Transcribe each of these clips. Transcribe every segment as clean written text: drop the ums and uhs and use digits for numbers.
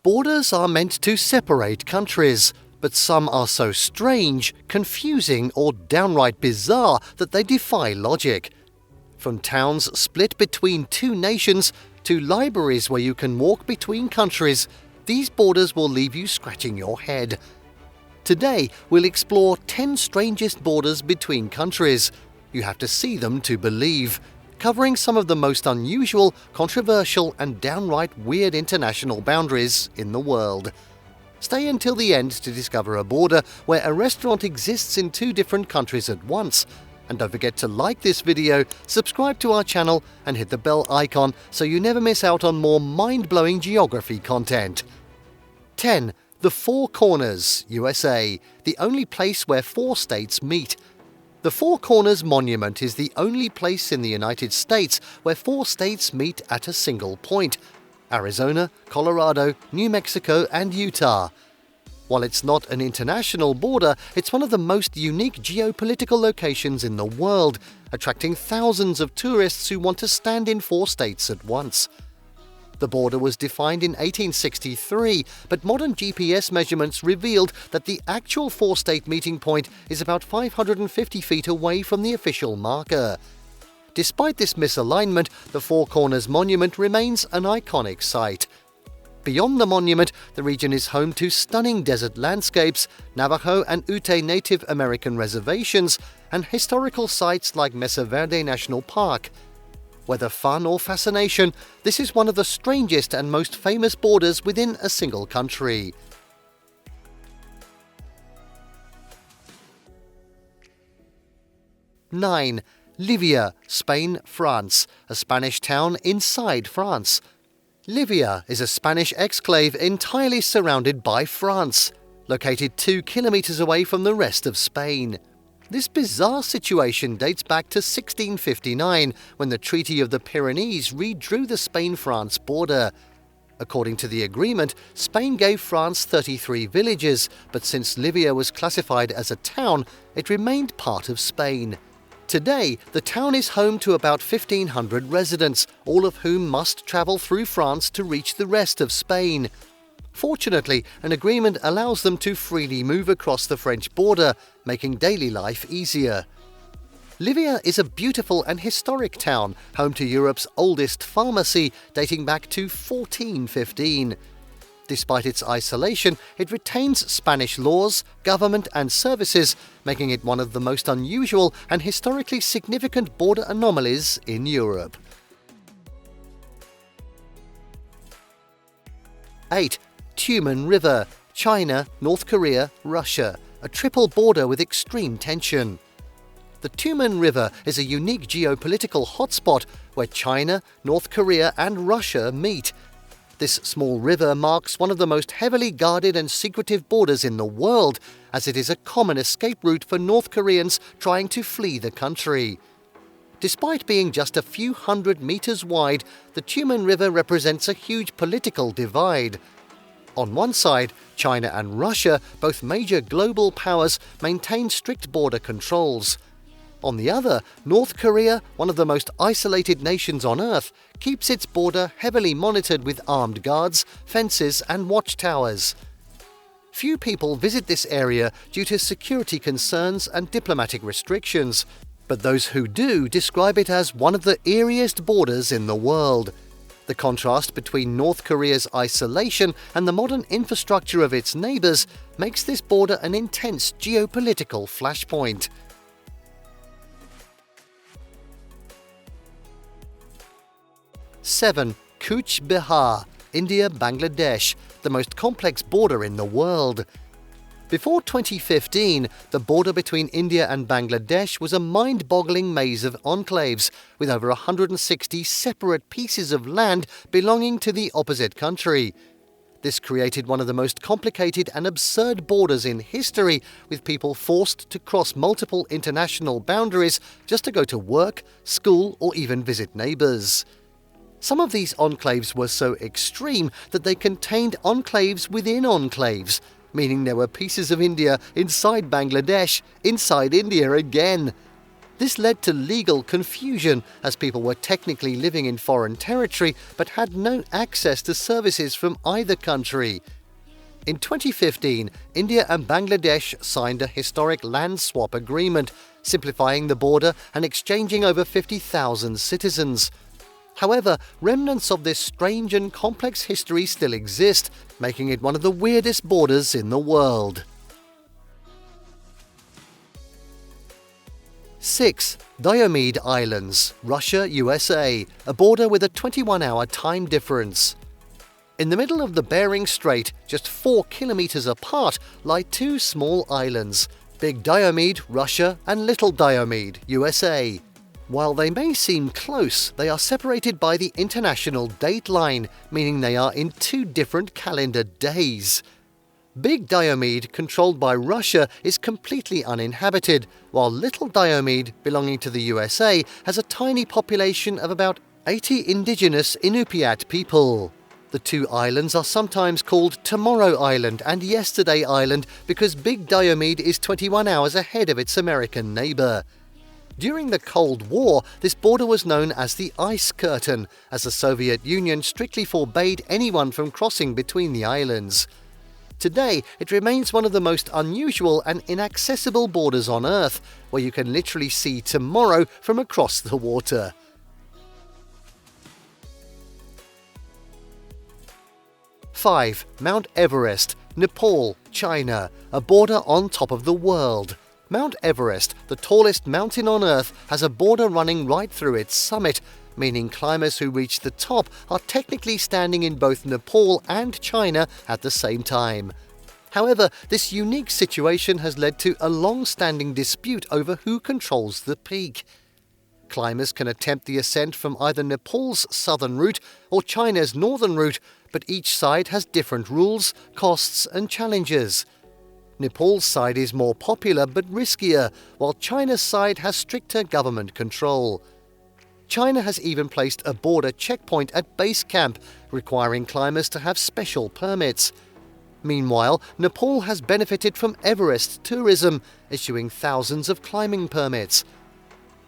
Borders are meant to separate countries, but some are so strange, confusing, or downright bizarre that they defy logic. From towns split between two nations to libraries where you can walk between countries, these borders will leave you scratching your head. Today, we'll explore 10 strangest borders between countries. You have to see them to believe, covering some of the most unusual, controversial, and downright weird international boundaries in the world. Stay until the end to discover a border where a restaurant exists in two different countries at once. And don't forget to like this video, subscribe to our channel, and hit the bell icon so you never miss out on more mind-blowing geography content. 10. The Four Corners, USA, the only place where four states meet. The Four Corners Monument is the only place in the United States where four states meet at a single point: Arizona, Colorado, New Mexico, and Utah. While it's not an international border, it's one of the most unique geopolitical locations in the world, attracting thousands of tourists who want to stand in four states at once. The border was defined in 1863, but modern GPS measurements revealed that the actual four-state meeting point is about 550 feet away from the official marker. Despite this misalignment, the Four Corners Monument remains an iconic site. Beyond the monument, the region is home to stunning desert landscapes, Navajo and Ute Native American reservations, and historical sites like Mesa Verde National Park. Whether fun or fascination, this is one of the strangest and most famous borders within a single country. 9. Llívia, Spain, France, a Spanish town inside France. Llívia is a Spanish exclave entirely surrounded by France, located 2 kilometers away from the rest of Spain. This bizarre situation dates back to 1659, when the Treaty of the Pyrenees redrew the Spain-France border. According to the agreement, Spain gave France 33 villages, but since Llívia was classified as a town, it remained part of Spain. Today, the town is home to about 1,500 residents, all of whom must travel through France to reach the rest of Spain. Fortunately, an agreement allows them to freely move across the French border, making daily life easier. Llívia is a beautiful and historic town, home to Europe's oldest pharmacy, dating back to 1415. Despite its isolation, it retains Spanish laws, government and services, making it one of the most unusual and historically significant border anomalies in Europe. 8. Tumen River, China, North Korea, Russia, a triple border with extreme tension. The Tumen River is a unique geopolitical hotspot where China, North Korea and Russia meet. This small river marks one of the most heavily guarded and secretive borders in the world, as it is a common escape route for North Koreans trying to flee the country. Despite being just a few hundred meters wide, the Tumen River represents a huge political divide. On one side, China and Russia, both major global powers, maintain strict border controls. On the other, North Korea, one of the most isolated nations on Earth, keeps its border heavily monitored with armed guards, fences and watchtowers. Few people visit this area due to security concerns and diplomatic restrictions, but those who do describe it as one of the eeriest borders in the world. The contrast between North Korea's isolation and the modern infrastructure of its neighbors makes this border an intense geopolitical flashpoint. 7. Cooch, Behar, India, Bangladesh, the most complex border in the world. Before 2015, the border between India and Bangladesh was a mind-boggling maze of enclaves, with over 160 separate pieces of land belonging to the opposite country. This created one of the most complicated and absurd borders in history, with people forced to cross multiple international boundaries just to go to work, school, or even visit neighbors. Some of these enclaves were so extreme that they contained enclaves within enclaves, meaning there were pieces of India inside Bangladesh, inside India again. This led to legal confusion, as people were technically living in foreign territory but had no access to services from either country. In 2015, India and Bangladesh signed a historic land swap agreement, simplifying the border and exchanging over 50,000 citizens. However, remnants of this strange and complex history still exist, making it one of the weirdest borders in the world. 6. Diomede Islands, Russia, USA, a border with a 21-hour time difference. In the middle of the Bering Strait, just 4 kilometers apart, lie 2 small islands, Big Diomede, Russia, and Little Diomede, USA. While they may seem close, they are separated by the international date line, meaning they are in 2 different calendar days. Big Diomede, controlled by Russia, is completely uninhabited, while Little Diomede, belonging to the USA, has a tiny population of about 80 indigenous Inupiat people. The 2 islands are sometimes called Tomorrow Island and Yesterday Island because Big Diomede is 21 hours ahead of its American neighbor. During the Cold War, this border was known as the Ice Curtain, as the Soviet Union strictly forbade anyone from crossing between the islands. Today, it remains one of the most unusual and inaccessible borders on Earth, where you can literally see tomorrow from across the water. 5. Mount Everest, Nepal, China, a border on top of the world. Mount Everest, the tallest mountain on Earth, has a border running right through its summit, meaning climbers who reach the top are technically standing in both Nepal and China at the same time. However, this unique situation has led to a long-standing dispute over who controls the peak. Climbers can attempt the ascent from either Nepal's southern route or China's northern route, but each side has different rules, costs, and challenges. Nepal's side is more popular but riskier, while China's side has stricter government control. China has even placed a border checkpoint at base camp, requiring climbers to have special permits. Meanwhile, Nepal has benefited from Everest tourism, issuing thousands of climbing permits.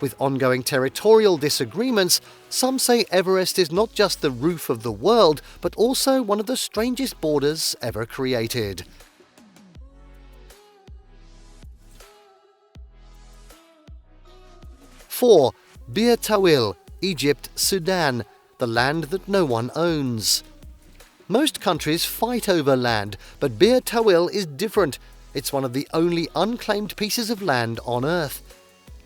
With ongoing territorial disagreements, some say Everest is not just the roof of the world, but also one of the strangest borders ever created. 4. Behar Tawil, Egypt, Sudan, the land that no one owns. Most countries fight over land, but Behar Tawil is different. It's one of the only unclaimed pieces of land on Earth.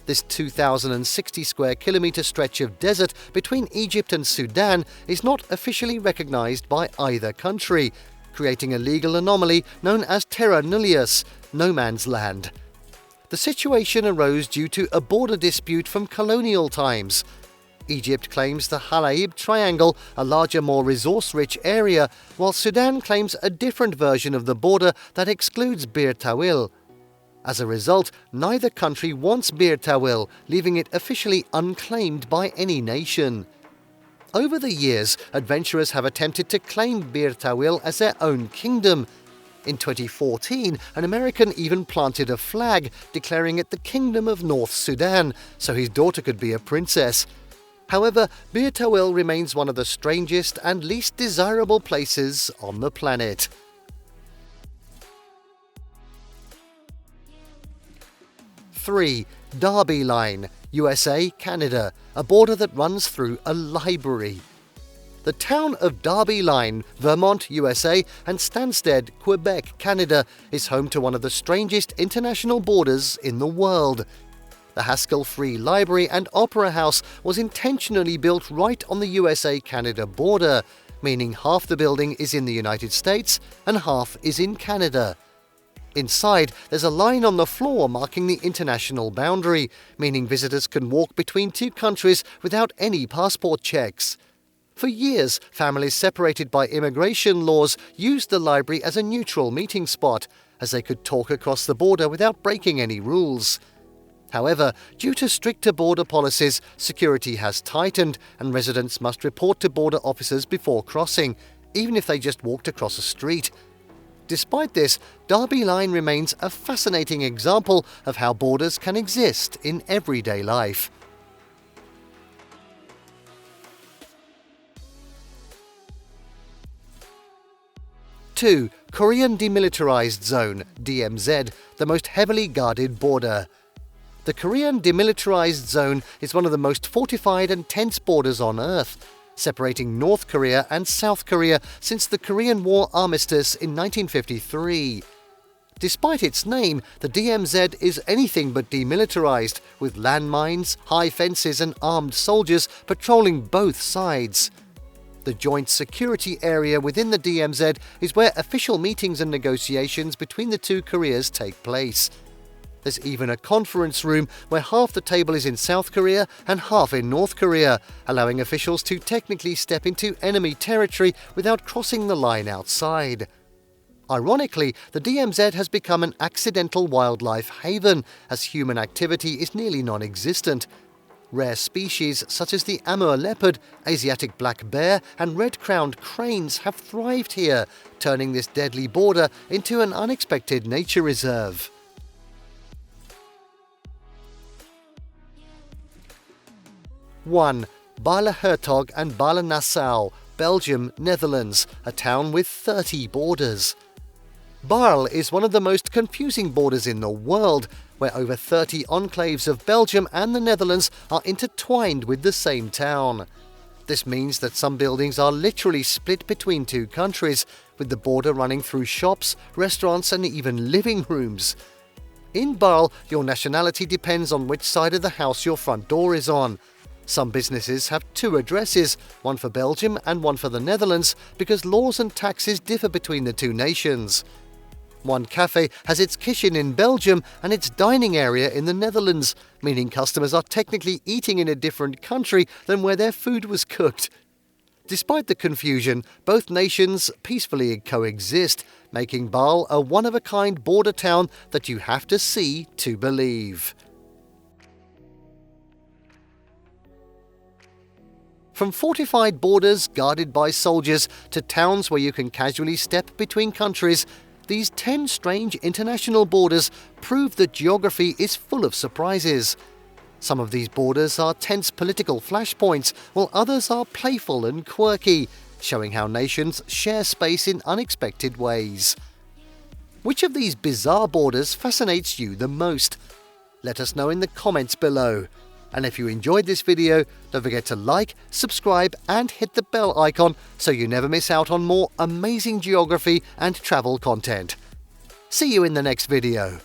This 2,060 square kilometer stretch of desert between Egypt and Sudan is not officially recognized by either country, creating a legal anomaly known as terra nullius, no man's land. The situation arose due to a border dispute from colonial times. Egypt claims the Halaib Triangle, a larger, more resource-rich area, while Sudan claims a different version of the border that excludes Behar Tawil. As a result, neither country wants Behar Tawil, leaving it officially unclaimed by any nation. Over the years, adventurers have attempted to claim Behar Tawil as their own kingdom. In 2014, an American even planted a flag, declaring it the Kingdom of North Sudan, so his daughter could be a princess. However, Behar Tawil remains one of the strangest and least desirable places on the planet. 3. Derby Line, USA, Canada, a border that runs through a library. The town of Derby Line, Vermont, USA, and Stansted, Quebec, Canada, is home to one of the strangest international borders in the world. The Haskell Free Library and Opera House was intentionally built right on the USA-Canada border, meaning half the building is in the United States and half is in Canada. Inside, there's a line on the floor marking the international boundary, meaning visitors can walk between 2 countries without any passport checks. For years, families separated by immigration laws used the library as a neutral meeting spot, as they could talk across the border without breaking any rules. However, due to stricter border policies, security has tightened and residents must report to border officers before crossing, even if they just walked across a street. Despite this, Derby Line remains a fascinating example of how borders can exist in everyday life. Two, Korean Demilitarized Zone, DMZ, the most heavily guarded border. The Korean Demilitarized Zone is one of the most fortified and tense borders on Earth, separating North Korea and South Korea since the Korean War armistice in 1953. Despite its name, the DMZ is anything but demilitarized, with landmines, high fences and armed soldiers patrolling both sides. The joint security area within the DMZ is where official meetings and negotiations between the two Koreas take place. There's even a conference room where half the table is in South Korea and half in North Korea, allowing officials to technically step into enemy territory without crossing the line outside. Ironically, the DMZ has become an accidental wildlife haven, as human activity is nearly non-existent. Rare species such as the Amur leopard, Asiatic black bear and red-crowned cranes have thrived here, turning this deadly border into an unexpected nature reserve. One, Baarle-Hertog and Baarle-Nassau, Belgium, Netherlands, a town with 30 borders. Baarle is one of the most confusing borders in the world, where over 30 enclaves of Belgium and the Netherlands are intertwined with the same town. This means that some buildings are literally split between two countries, with the border running through shops, restaurants and even living rooms. In Baarle, your nationality depends on which side of the house your front door is on. Some businesses have two addresses, one for Belgium and one for the Netherlands, because laws and taxes differ between the two nations. One cafe has its kitchen in Belgium and its dining area in the Netherlands, meaning customers are technically eating in a different country than where their food was cooked. Despite the confusion, both nations peacefully coexist, making Baarle a one-of-a-kind border town that you have to see to believe. From fortified borders guarded by soldiers to towns where you can casually step between countries, these 10 strange international borders prove that geography is full of surprises. Some of these borders are tense political flashpoints, while others are playful and quirky, showing how nations share space in unexpected ways. Which of these bizarre borders fascinates you the most? Let us know in the comments below. And if you enjoyed this video, don't forget to like, subscribe and hit the bell icon so you never miss out on more amazing geography and travel content. See you in the next video.